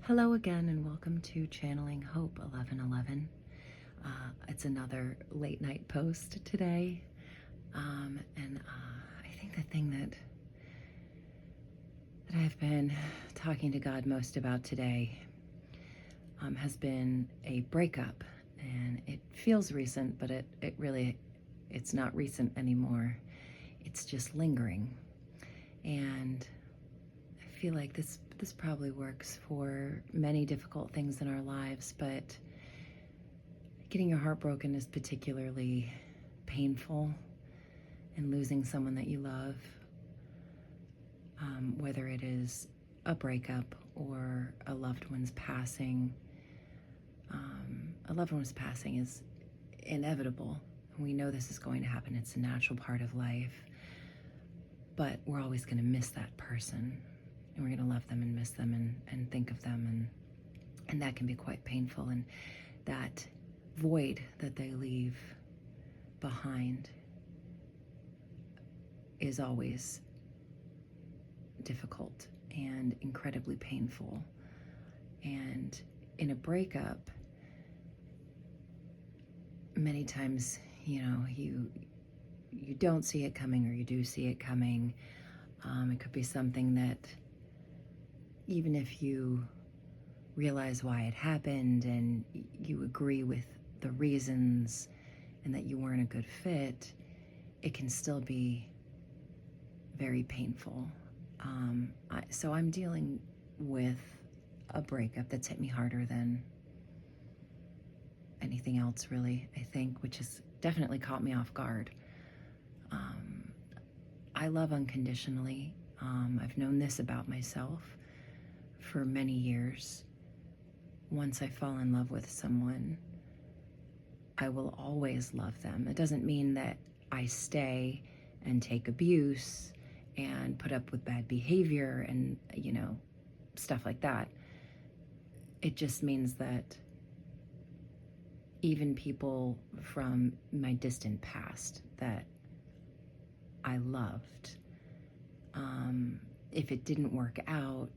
Hello again, and welcome to Channeling Hope 1111. It's another late night post today, and I think the thing that I've been talking to God most about today has been a breakup, and it feels recent, but it's not recent anymore. It's just lingering, and I feel like this probably works for many difficult things in our lives, but getting your heart broken is particularly painful, and losing someone that you love, whether it is a breakup or a loved one's passing. A loved one's passing is inevitable. We know this is going to happen. It's a natural part of life, but we're always going to miss that person. And we're going to love them and miss them and think of them. And that can be quite painful. And that void that they leave behind is always difficult and incredibly painful. And in a breakup, many times, you don't see it coming, or you do see it coming. It could be something that, even if you realize why it happened and you agree with the reasons and that you weren't a good fit, it can still be very painful. So I'm dealing with a breakup that's hit me harder than anything else, really, I think, which has definitely caught me off guard. I love unconditionally. I've known this about myself for many years. Once I fall in love with someone, I will always love them. It doesn't mean that I stay and take abuse and put up with bad behavior and, stuff like that. It just means that even people from my distant past that I loved, if it didn't work out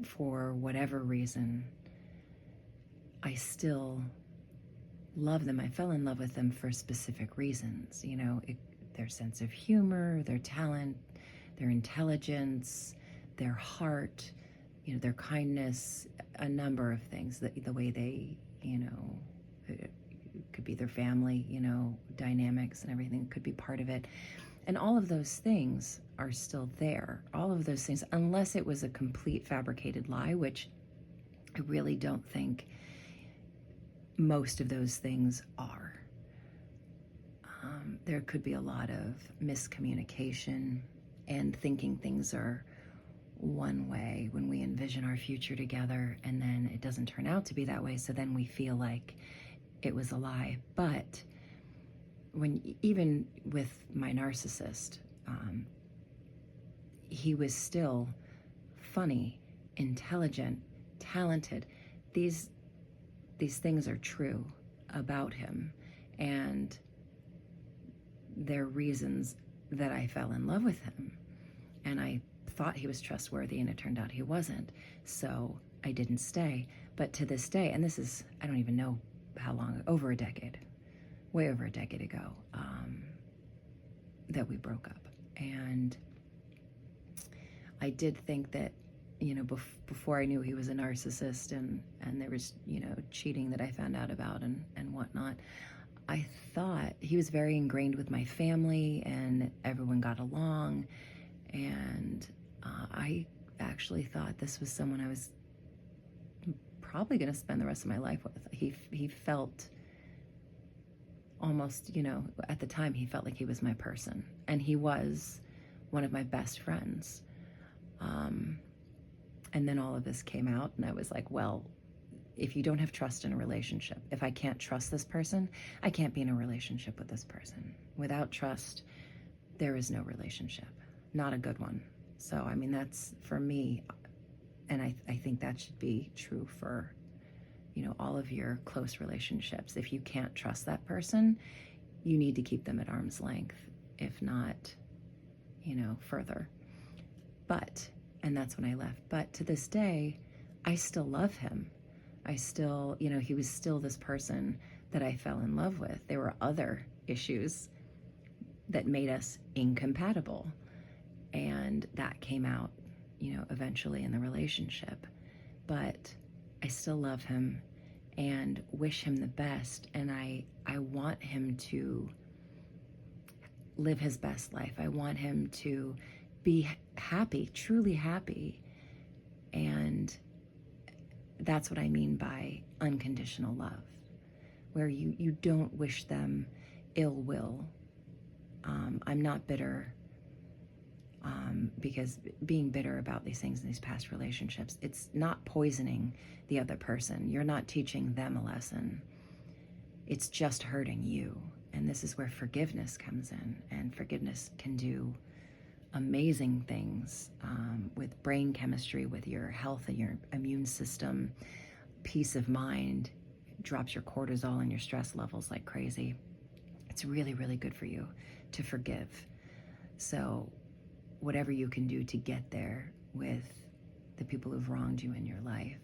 for whatever reason, I still love them. I fell in love with them for specific reasons, their sense of humor, their talent, their intelligence, their heart, their kindness, a number of things, the way they, it could be their family, dynamics and everything could be part of it. And all of those things are still there. All of those things, unless it was a complete fabricated lie, which I really don't think most of those things are. There could be a lot of miscommunication and thinking things are one way when we envision our future together, and then it doesn't turn out to be that way, so then we feel like it was a lie. But even with my narcissist, he was still funny, intelligent, talented. These things are true about him, and they're reasons that I fell in love with him. And I thought he was trustworthy, and it turned out he wasn't. So I didn't stay. But to this day, and this is, I don't even know how long, over a decade, way over a decade ago, that we broke up. And I did think that, before I knew he was a narcissist and there was, cheating that I found out about and whatnot, I thought he was very ingrained with my family and everyone got along. And I actually thought this was someone I was probably going to spend the rest of my life with. He felt almost, at the time, he felt like he was my person. And he was one of my best friends. And then all of this came out, and I was like, well, if you don't have trust in a relationship, if I can't trust this person, I can't be in a relationship with this person. Without trust, there is no relationship, not a good one. So, that's for me, and I think that should be true for, all of your close relationships. If you can't trust that person, you need to keep them at arm's length, if not, further. And that's when I left. But to this day, I still love him. I still, he was still this person that I fell in love with. There were other issues that made us incompatible. And that came out, eventually in the relationship. But I still love him and wish him the best. And I want him to live his best life. I want him to be happy, truly happy. And that's what I mean by unconditional love, where you don't wish them ill will. I'm not bitter, because being bitter about these things in these past relationships, it's not poisoning the other person. You're not teaching them a lesson. It's just hurting you. And this is where forgiveness comes in. And forgiveness can do amazing things with brain chemistry, with your health and your immune system, peace of mind, drops your cortisol and your stress levels like crazy. It's really, really good for you to forgive. So whatever you can do to get there with the people who've wronged you in your life,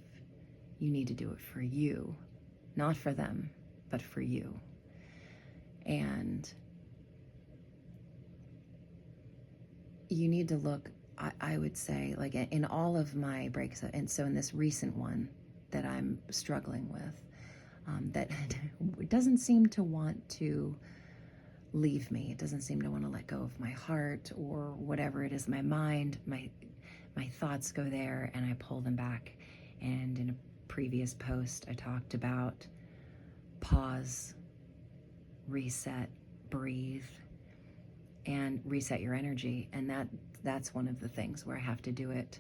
you need to do it for you, not for them, but for you. And you need to look, I would say, like in all of my breaks, and so in this recent one that I'm struggling with, that doesn't seem to want to leave me. It doesn't seem to want to let go of my heart or whatever it is, my mind, my thoughts go there and I pull them back. And in a previous post, I talked about pause, reset, breathe, and reset your energy. And that's one of the things where I have to do it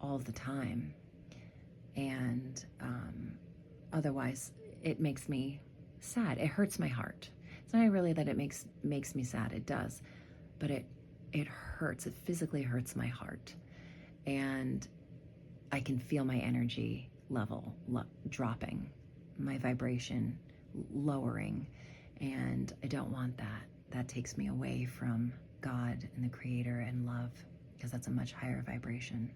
all the time. And otherwise, it makes me sad. It hurts my heart. It's not really that it makes me sad. It does, but it hurts. It physically hurts my heart, and I can feel my energy level dropping, my vibration lowering, and I don't want that. That takes me away from God and the Creator and love, because that's a much higher vibration.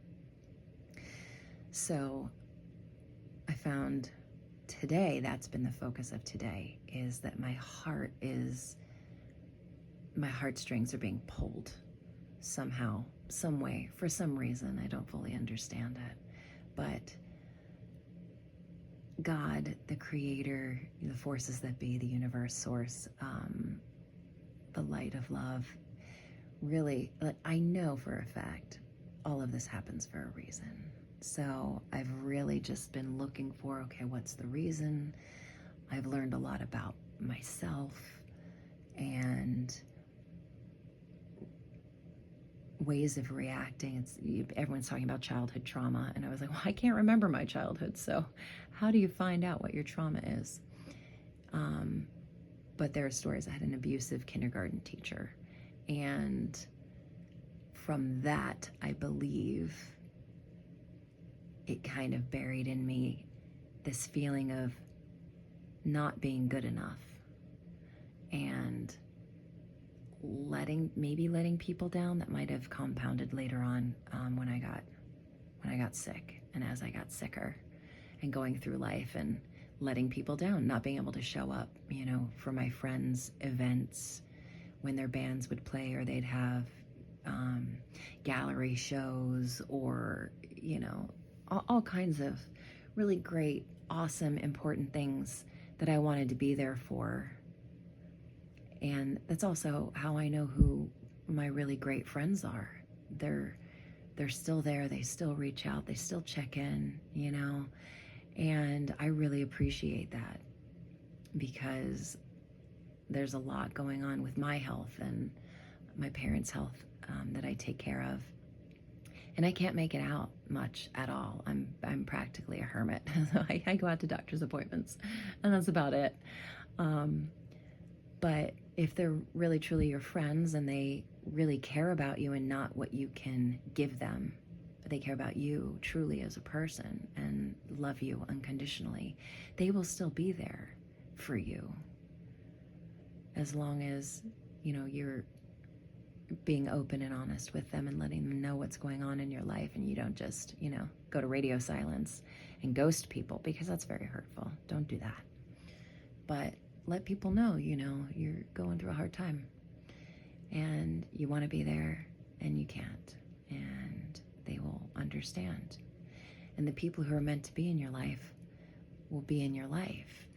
So I found today, that's been the focus of today, is that my heartstrings are being pulled somehow, some way, for some reason. I don't fully understand it. But God, the Creator, the forces that be, the universe, source, the light of love, really, I know for a fact all of this happens for a reason. So I've really just been looking for, okay, what's the reason? I've learned a lot about myself and ways of reacting. Everyone's talking about childhood trauma, and I was like, well, I can't remember my childhood, so how do you find out what your trauma is? But there are stories. I had an abusive kindergarten teacher, and from that, I believe it kind of buried in me this feeling of not being good enough and letting people down. That might have compounded later on when I got sick, and as I got sicker and going through life and letting people down, not being able to show up, for my friends' events when their bands would play, or they'd have gallery shows, or all kinds of really great, awesome, important things that I wanted to be there for. And that's also how I know who my really great friends are. They're still there. They still reach out. They still check in, and I really appreciate that, because there's a lot going on with my health and my parents' health that I take care of. And I can't make it out much at all. I'm practically a hermit. So I go out to doctor's appointments, and that's about it. But if they're really truly your friends and they really care about you and not what you can give them, they care about you truly as a person and love you unconditionally, they will still be there for you, as long as you're being open and honest with them and letting them know what's going on in your life, and you don't just, go to radio silence and ghost people, because that's very hurtful. Don't do that. But let people know, you're going through a hard time and you want to be there and you can't, and they will understand. And the people who are meant to be in your life will be in your life.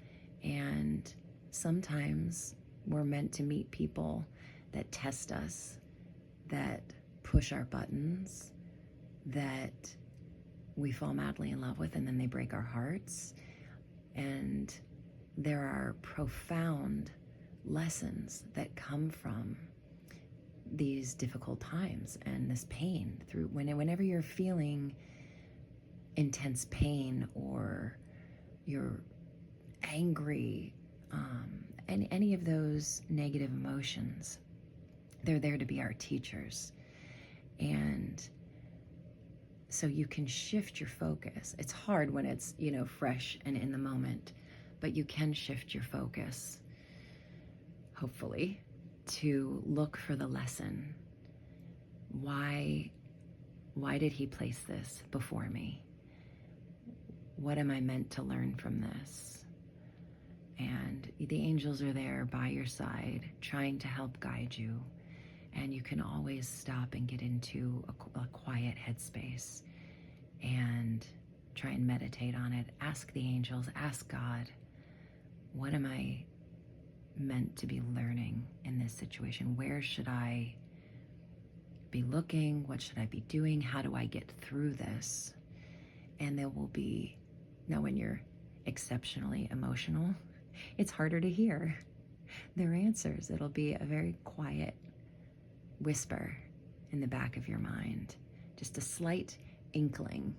And sometimes we're meant to meet people that test us, that push our buttons, that we fall madly in love with, and then they break our hearts. And there are profound lessons that come from these difficult times and this pain. Whenever you're feeling intense pain, or you're angry, and any of those negative emotions, they're there to be our teachers. And so you can shift your focus. It's hard when it's, fresh and in the moment, but you can shift your focus, hopefully, to look for the lesson. Why did he place this before me? What am I meant to learn from this? And the angels are there by your side, trying to help guide you. And you can always stop and get into a quiet headspace and try and meditate on it. Ask the angels, ask God, what am I meant to be learning in this situation? Where should I be looking? What should I be doing? How do I get through this? And there will be, now when you're exceptionally emotional, it's harder to hear their answers. It'll be a very quiet whisper in the back of your mind, just a slight inkling,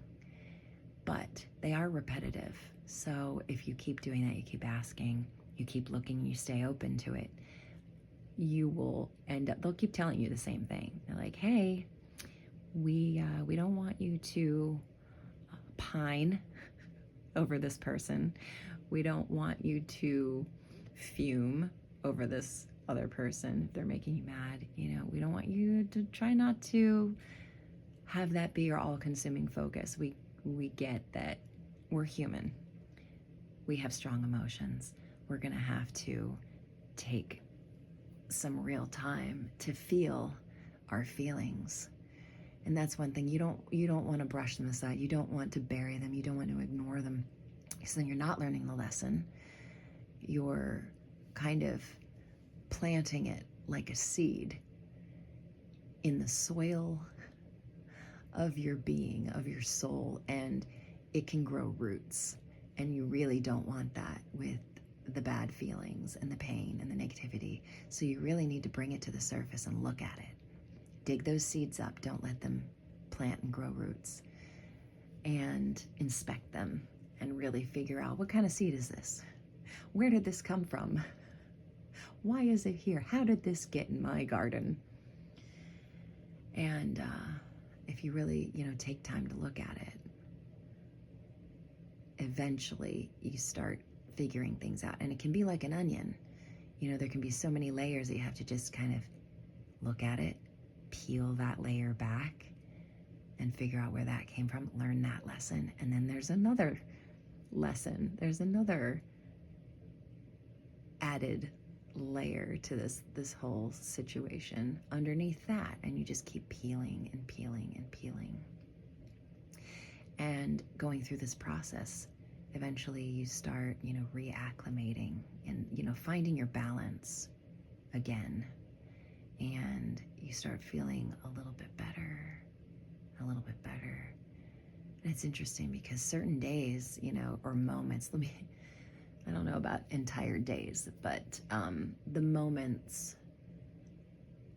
but they are repetitive. So if you keep doing that, you keep asking, you keep looking, you stay open to it, you will end up, they'll keep telling you the same thing. They're like, hey, we don't want you to pine over this person. We don't want you to fume over this other person if they're making you mad. We don't want you to try not to have that be your all-consuming focus. We get that we're human. We have strong emotions. We're gonna have to take some real time to feel our feelings. And that's one thing. You don't want to brush them aside. You don't want to bury them. You don't want to ignore them. So then you're not learning the lesson. You're kind of planting it like a seed in the soil of your being, of your soul, and it can grow roots. And you really don't want that with the bad feelings and the pain and the negativity. So you really need to bring it to the surface and look at it. Dig those seeds up. Don't let them plant and grow roots. And inspect them and really figure out, what kind of seed is this? Where did this come from? Why is it here? How did this get in my garden? And if you really, take time to look at it, eventually you start figuring things out. And it can be like an onion. There can be so many layers that you have to just kind of look at it, peel that layer back, and figure out where that came from, learn that lesson. And then there's another lesson. There's another added layer to this whole situation underneath that. And you just keep peeling and peeling and peeling. And going through this process, eventually you start, reacclimating and, finding your balance again. And you start feeling a little bit better. And it's interesting because certain days, or moments, I don't know about entire days, but the moments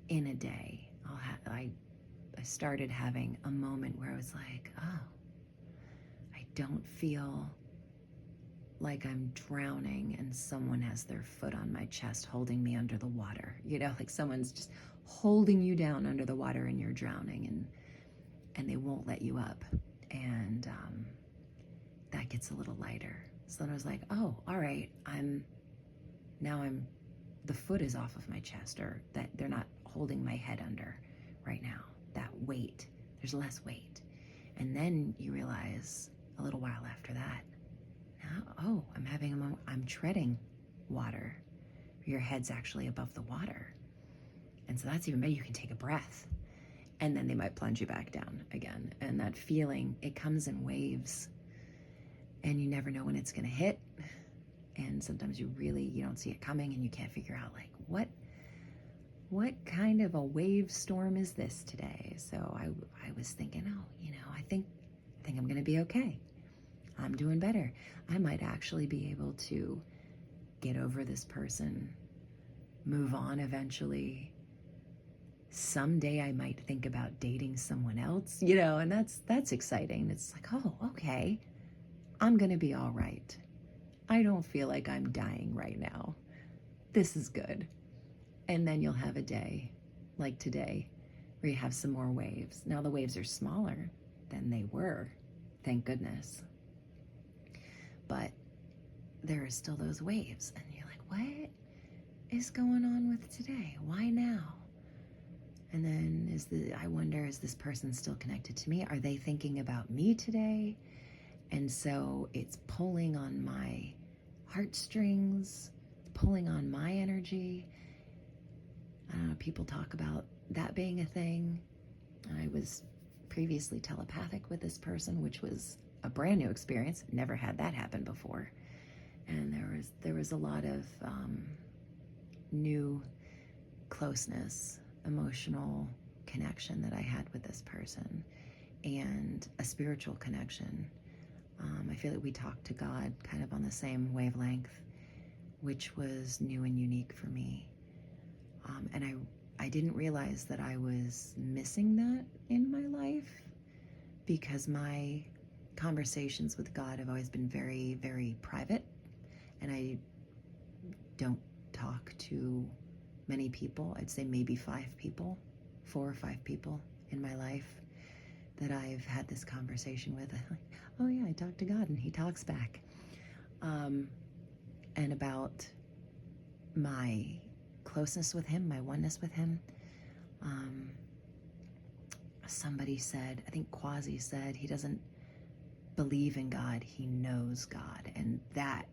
in a day, I started having a moment where I was like, oh, I don't feel like I'm drowning and someone has their foot on my chest holding me under the water. Like someone's just holding you down under the water and you're drowning, and they won't let you up. And that gets a little lighter. So then I was like, oh, all right, the foot is off of my chest, or that they're not holding my head under right now. That weight, there's less weight. And then you realize a little while after that, oh, I'm having a moment, I'm treading water. Your head's actually above the water. And so that's even better. You can take a breath. And then they might plunge you back down again. And that feeling, it comes in waves. And you never know when it's going to hit. And sometimes you don't see it coming, and you can't figure out, like, what kind of a wave storm is this today? So I was thinking, I think I'm going to be okay. I'm doing better. I might actually be able to get over this person, move on eventually. Someday I might think about dating someone else, and that's exciting. It's like, oh, okay, I'm going to be all right. I don't feel like I'm dying right now. This is good. And then you'll have a day like today where you have some more waves. Now the waves are smaller than they were, thank goodness. But there are still those waves. And you're like, what is going on with today? Why now? And then I wonder, is this person still connected to me? Are they thinking about me today? And so it's pulling on my heartstrings, pulling on my energy. I don't know, people talk about that being a thing. I was previously telepathic with this person, which was a brand new experience. Never had that happen before. And there was a lot of new closeness, emotional connection that I had with this person, and a spiritual connection. I feel that we talked to God kind of on the same wavelength, which was new and unique for me. And I didn't realize that I was missing that in my life, because my conversations with God have always been very, very private, and I don't talk to many people. I'd say maybe 4 or 5 people in my life that I've had this conversation with. I'm like, oh yeah, I talk to God and he talks back. And about my closeness with him, my oneness with him. Somebody said, I think Quasi said, he doesn't believe in God, he knows God. And that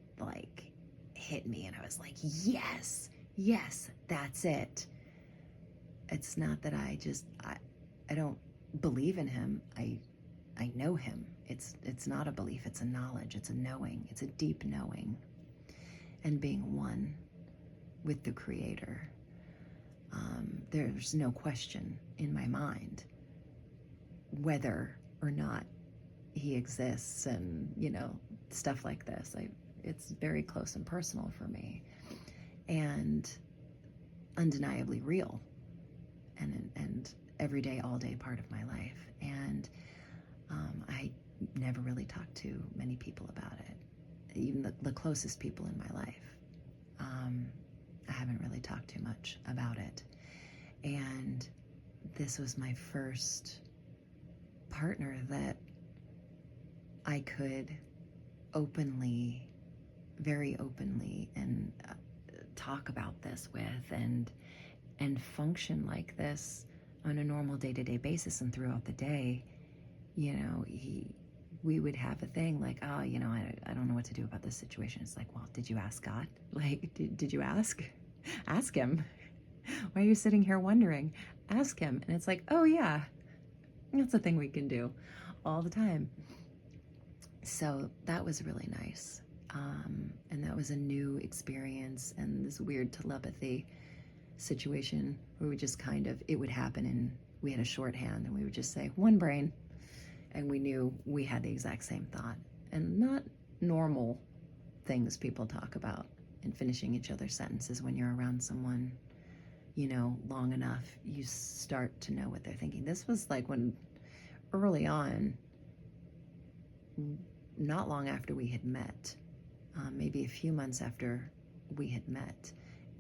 hit me, and I was like, yes, that's it. It's not that I don't believe in him. I know him. It's not a belief, it's a knowledge, it's a knowing, it's a deep knowing, and being one with the Creator. There's no question in my mind whether or not he exists, and stuff like this. It's very close and personal for me, and undeniably real, and every day, all day part of my life. And I never really talked to many people about it, even the closest people in my life. I haven't really talked too much about it. And this was my first partner that I could very openly, and talk about this with, and function like this on a normal day-to-day basis. And throughout the day, we would have a thing like, oh, I don't know what to do about this situation. It's like, well, did you ask God? Did you ask? Ask him. Why are you sitting here wondering? Ask him. And it's like, oh yeah, that's a thing we can do all the time. So that was really nice. And that was a new experience, and this weird telepathy situation where we just it would happen, and we had a shorthand, and we would just say, one brain, and we knew we had the exact same thought. And not normal things people talk about in finishing each other's sentences. When you're around someone, long enough, you start to know what they're thinking. This was when early on, not long after we had met, maybe a few months after we had met,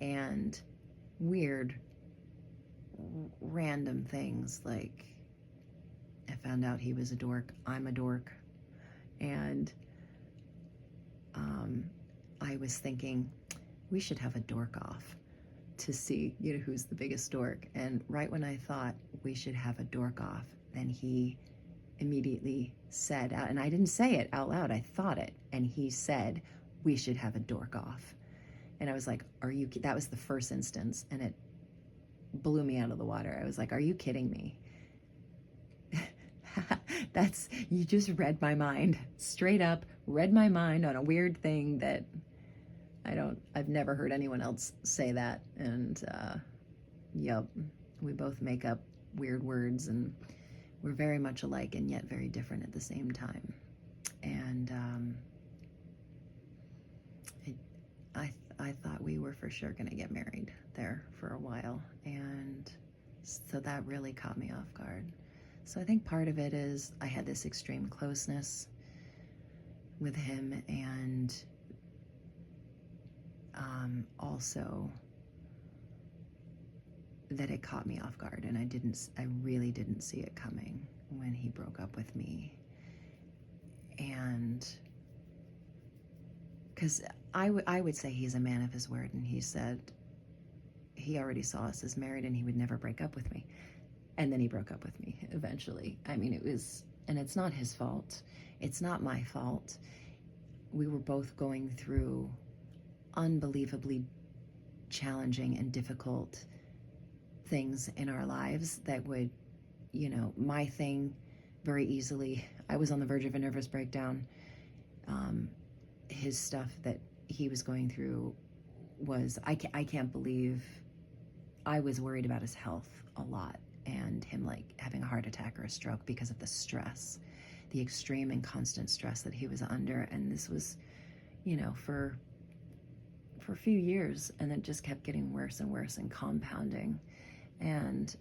and weird, random things like I found out he was a dork, I'm a dork, and I was thinking we should have a dork off to see, who's the biggest dork. And right when I thought we should have a dork off, then he immediately said, and I didn't say it out loud, I thought it, and he said, we should have a dork off. And I was like, that was the first instance, and it blew me out of the water. I was like, are you kidding me? You just read my mind. Straight up read my mind on a weird thing that I've never heard anyone else say that. And, yep, we both make up weird words, and we're very much alike and yet very different at the same time. And, I thought we were for sure going to get married there for a while. And so that really caught me off guard. So I think part of it is I had this extreme closeness with him, and also that it caught me off guard, and I really didn't see it coming when he broke up with me. And because I would say he's a man of his word, and he said he already saw us as married and he would never break up with me. And then he broke up with me eventually. I mean, and it's not his fault. It's not my fault. We were both going through unbelievably challenging and difficult things in our lives that would, my thing very easily, I was on the verge of a nervous breakdown. His stuff that he was going through was, I can't believe, I was worried about his health a lot, and him like having a heart attack or a stroke because of the stress, the extreme and constant stress that he was under. And this was, for a few years, and it just kept getting worse and worse and compounding. And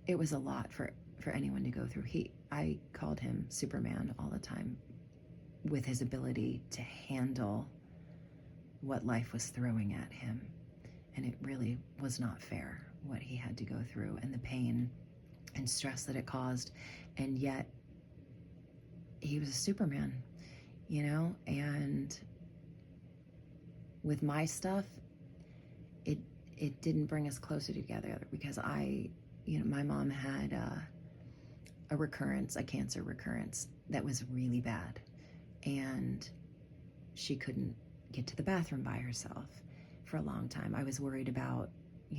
it was a lot for anyone to go through. I called him Superman all the time, with his ability to handle what life was throwing at him. And it really was not fair what he had to go through, and the pain and stress that it caused. And yet he was a Superman, and with my stuff, it didn't bring us closer together, because my mom had a cancer recurrence that was really bad, and she couldn't get to the bathroom by herself for a long time. I was worried about, I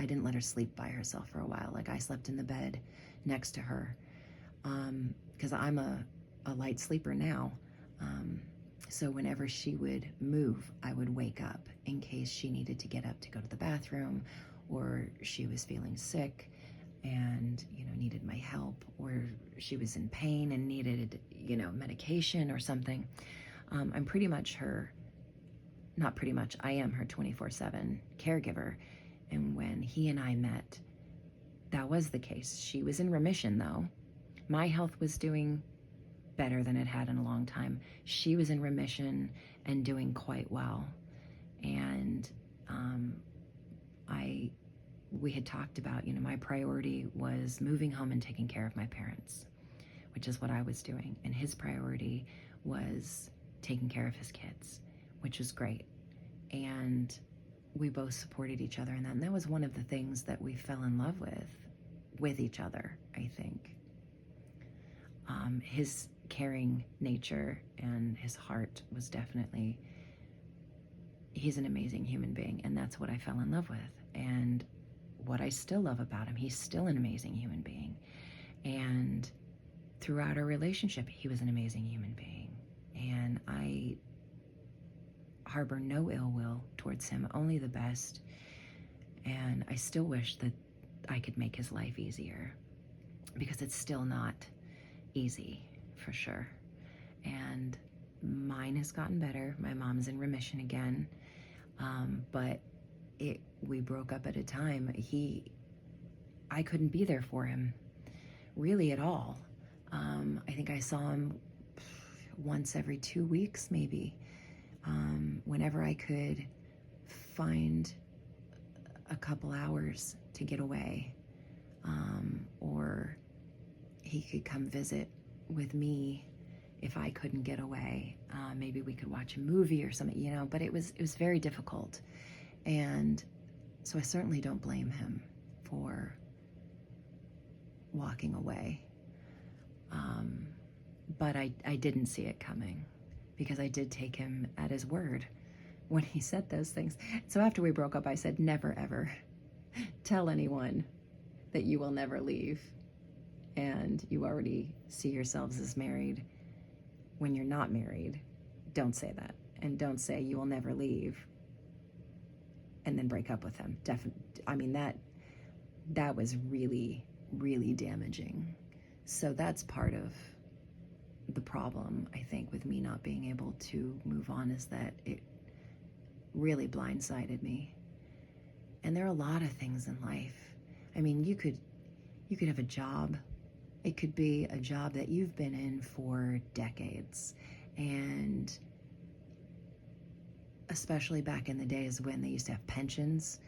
didn't let her sleep by herself for a while. Like, I slept in the bed next to her, because I'm a light sleeper now. So whenever she would move, I would wake up in case she needed to get up to go to the bathroom, or she was feeling sick and, needed my help, or she was in pain and needed, medication or something. I'm pretty much not pretty much, I am her 24/7 caregiver. And when he and I met, that was the case. She was in remission, though. My health was doing better than it had in a long time. She was in remission and doing quite well. And we had talked about, my priority was moving home and taking care of my parents, which is what I was doing. And his priority was taking care of his kids, which was great. And we both supported each other in that. And that was one of the things that we fell in love with each other, I think. His caring nature and his heart was definitely, he's an amazing human being, and that's what I fell in love with. And what I still love about him, he's still an amazing human being. And throughout our relationship, he was an amazing human being. And I harbor no ill will towards him, only the best. And I still wish that I could make his life easier, because it's still not easy, for sure. And mine has gotten better. My mom's in remission again. But we broke up at a time. I couldn't be there for him really at all. I think I saw him once every 2 weeks, maybe. Whenever I could find a couple hours to get away, or he could come visit with me if I couldn't get away, maybe we could watch a movie or something, you know, but it was very difficult. And so I certainly don't blame him for walking away. But I didn't see it coming, because I did take him at his word when he said those things. So after we broke up, I said, never, ever tell anyone that you will never leave and you already see yourselves as married when you're not married. Don't say that. And don't say you will never leave and then break up with him. I mean, that was really, really damaging. So that's part of the problem, I think, with me not being able to move on, is that it really blindsided me. And there are a lot of things in life. I mean, you could have a job. It could be a job that you've been in for decades. And especially back in the days when they used to have pensions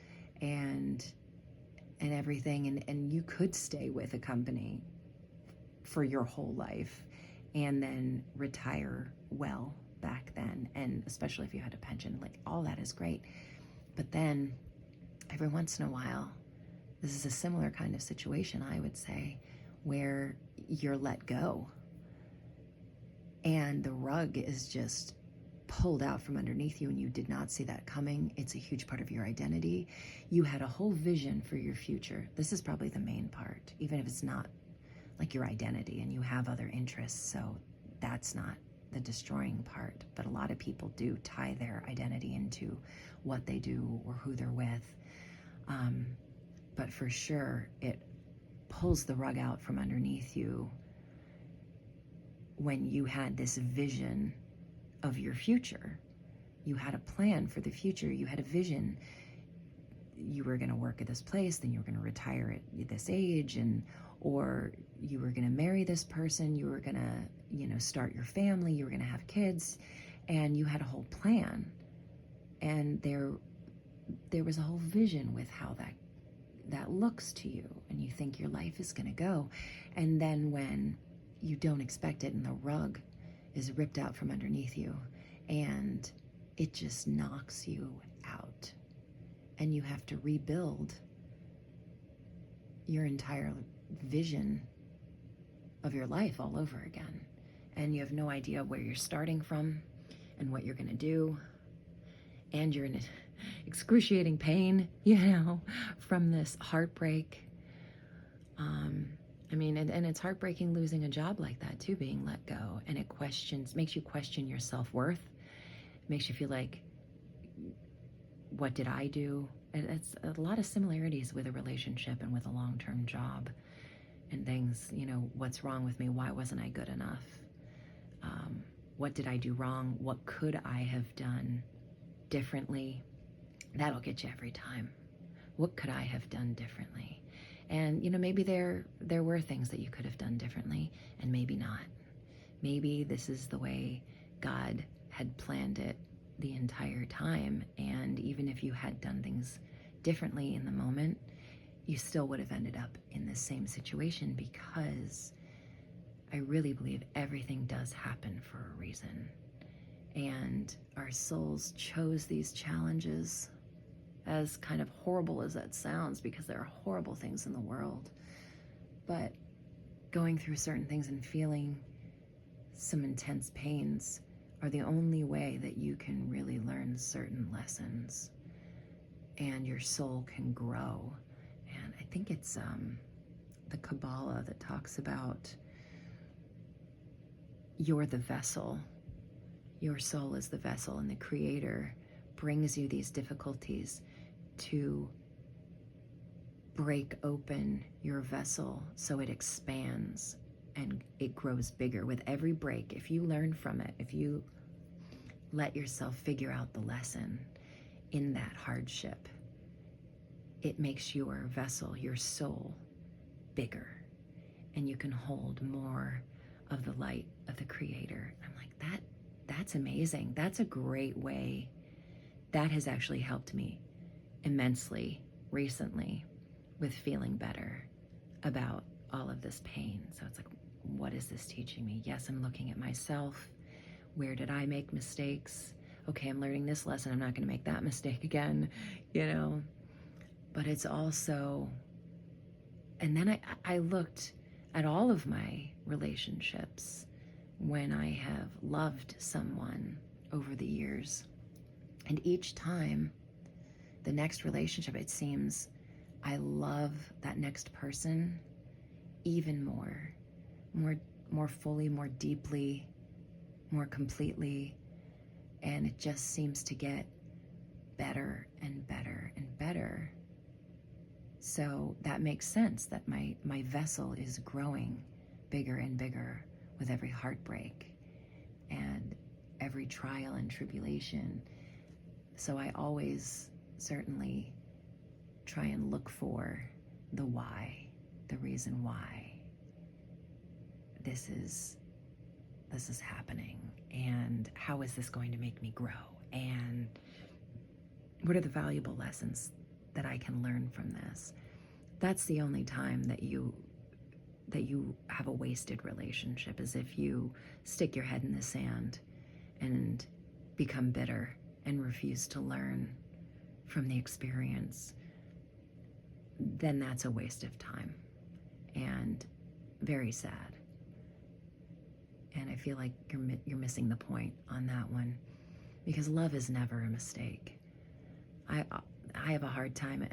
and everything, and you could stay with a company for your whole life and then retire well back then, and especially if you had a pension, like, all that is great. But then every once in a while, this is a similar kind of situation, I would say, where you're let go and the rug is just pulled out from underneath you, and you did not see that coming. It's a huge part of your identity. You had a whole vision for your future. This is probably the main part, even if it's not like your identity and you have other interests, so that's not the destroying part. But a lot of people do tie their identity into what they do or who they're with. But for sure, it pulls the rug out from underneath you when you had this vision of your future. You had a plan for the future. You had a vision. You were going to work at this place, then you were going to retire at this age, or you were going to marry this person, you were going to, start your family, you were going to have kids, and you had a whole plan. And there was a whole vision with how that looks to you, and you think your life is going to go. And then when you don't expect it and the rug is ripped out from underneath you and it just knocks you out, and you have to rebuild your entire vision of your life all over again, and you have no idea where you're starting from and what you're going to do, and you're in excruciating pain, from this heartbreak. And it's heartbreaking losing a job like that too, being let go, and it makes you question your self-worth. It makes you feel like, what did I do? And it's a lot of similarities with a relationship and with a long-term job and things. What's wrong with me? Why wasn't I good enough? What did I do wrong? What could I have done differently? That'll get you every time. What could I have done differently? And, maybe there were things that you could have done differently, and maybe not. Maybe this is the way God had planned it the entire time, and even if you had done things differently in the moment, you still would have ended up in the same situation, because I really believe everything does happen for a reason. And our souls chose these challenges, as kind of horrible as that sounds, because there are horrible things in the world. But going through certain things and feeling some intense pains are the only way that you can really learn certain lessons and your soul can grow. And I think it's the Kabbalah that talks about you're the vessel. Your soul is the vessel, and the Creator brings you these difficulties to break open your vessel so it expands and it grows bigger with every break. If you learn from it, if you let yourself figure out the lesson in that hardship, it makes your vessel, your soul, bigger, and you can hold more of the light of the Creator. I'm like, that's amazing. That's a great way. That has actually helped me immensely recently with feeling better about all of this pain. So it's like, what is this teaching me? Yes, I'm looking at myself. Where did I make mistakes? Okay, I'm learning this lesson. I'm not going to make that mistake again, you know? But it's also, and then I looked at all of my relationships when I have loved someone over the years. And each time, the next relationship, it seems I love that next person even more fully, more deeply, more completely. And it just seems to get better and better and better. So that makes sense that my vessel is growing bigger and bigger with every heartbreak and every trial and tribulation. So I always certainly try and look for the why, the reason why this is happening, and how is this going to make me grow, and what are the valuable lessons that I can learn from this. That's the only time that you have a wasted relationship, is if you stick your head in the sand and become bitter and refuse to learn from the experience. Then that's a waste of time and very sad. And I feel like you're missing the point on that one, because love is never a mistake. I have a hard time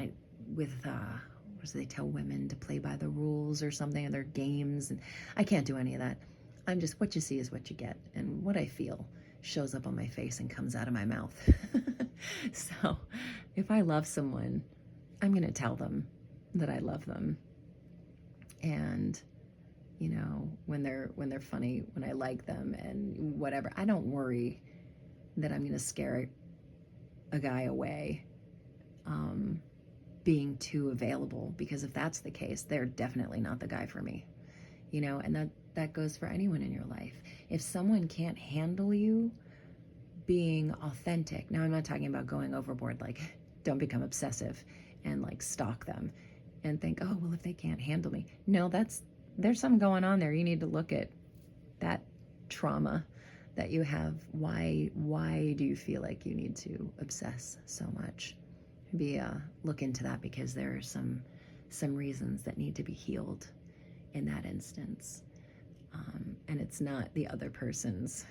with what do they tell women to play by the rules or something in their games, and I can't do any of that. I'm just, what you see is what you get, and what I feel shows up on my face and comes out of my mouth. So if I love someone, I'm going to tell them that I love them. And you know, when they're funny, when I like them and whatever, I don't worry that I'm going to scare a guy away being too available, because if that's the case, they're definitely not the guy for me, you know. And that goes for anyone in your life. If someone can't handle you being authentic, now I'm not talking about going overboard, like don't become obsessive and like stalk them and think, oh, well, if they can't handle me. No, there's something going on there. You need to look at that trauma that you have. Why do you feel like you need to obsess so much? Maybe look into that, because there are some reasons that need to be healed in that instance. And it's not the other person's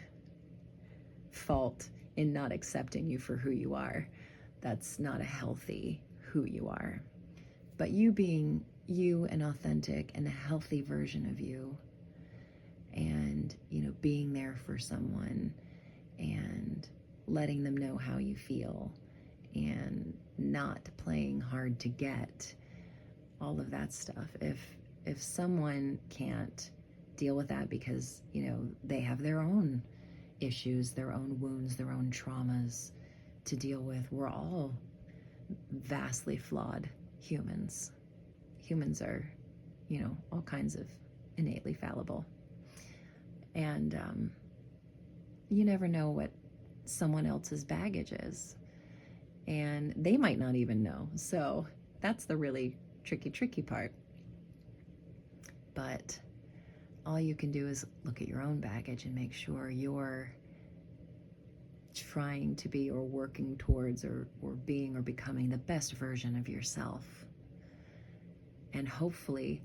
fault in not accepting you for who you are. That's not a healthy who you are. But you being you, an authentic and a healthy version of you, and you know, being there for someone and letting them know how you feel and not playing hard to get, all of that stuff. If someone can't deal with that because, you know, they have their own issues, their own wounds, their own traumas to deal with, we're all vastly flawed humans. Humans are, you know, all kinds of innately fallible. And you never know what someone else's baggage is. And they might not even know. So that's the really tricky part. But all you can do is look at your own baggage and make sure you're trying to be, or working towards, or being or becoming the best version of yourself. And hopefully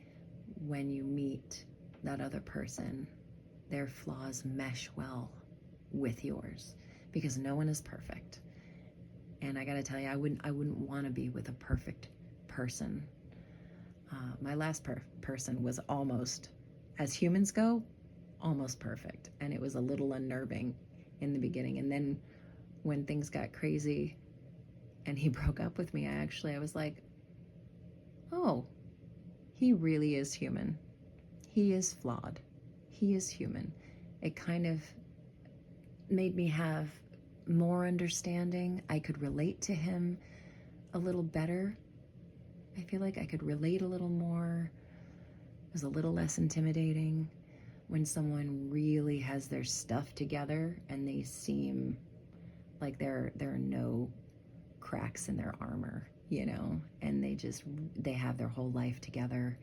when you meet that other person, their flaws mesh well with yours, because no one is perfect. And I gotta tell you, I wouldn't want to be with a perfect person. My last person was almost, as humans go, almost perfect. And it was a little unnerving in the beginning. And then when things got crazy and he broke up with me, I was like, oh, he really is human. He is flawed. He is human. It kind of made me have more understanding. I could relate to him a little better. I feel like I could relate a little more. It was a little less intimidating when someone really has their stuff together and they seem like there are no cracks in their armor, you know, and they have their whole life together,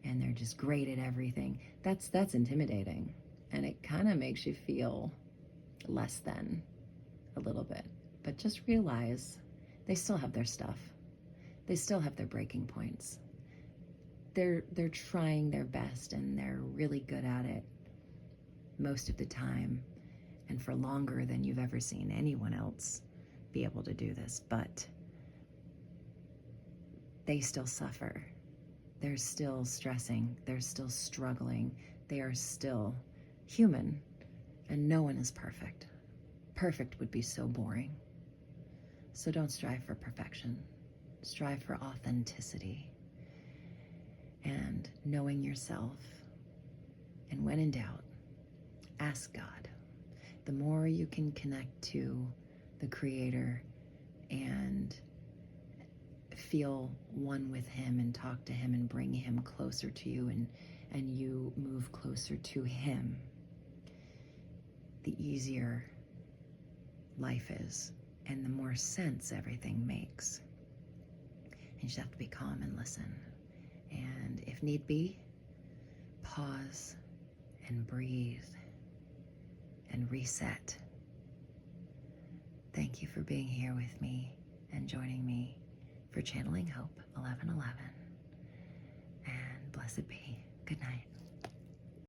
and they're just great at everything, that's intimidating. And it kind of makes you feel less than a little bit. But just realize they still have their stuff. They still have their breaking points. They're trying their best, and they're really good at it most of the time, and for longer than you've ever seen anyone else be able to do this. But they still suffer. They're still stressing. They're still struggling. They are still human, and no one is perfect. Perfect would be so boring. So don't strive for perfection. Strive for authenticity and knowing yourself. And when in doubt, ask God. The more you can connect to the Creator and feel one with Him and talk to Him and bring Him closer to you, and you move closer to Him, the easier life is and the more sense everything makes. And you just have to be calm and listen. And if need be, pause and breathe and reset. Thank you for being here with me and joining me for Channeling Hope 1111. And blessed be. Good night.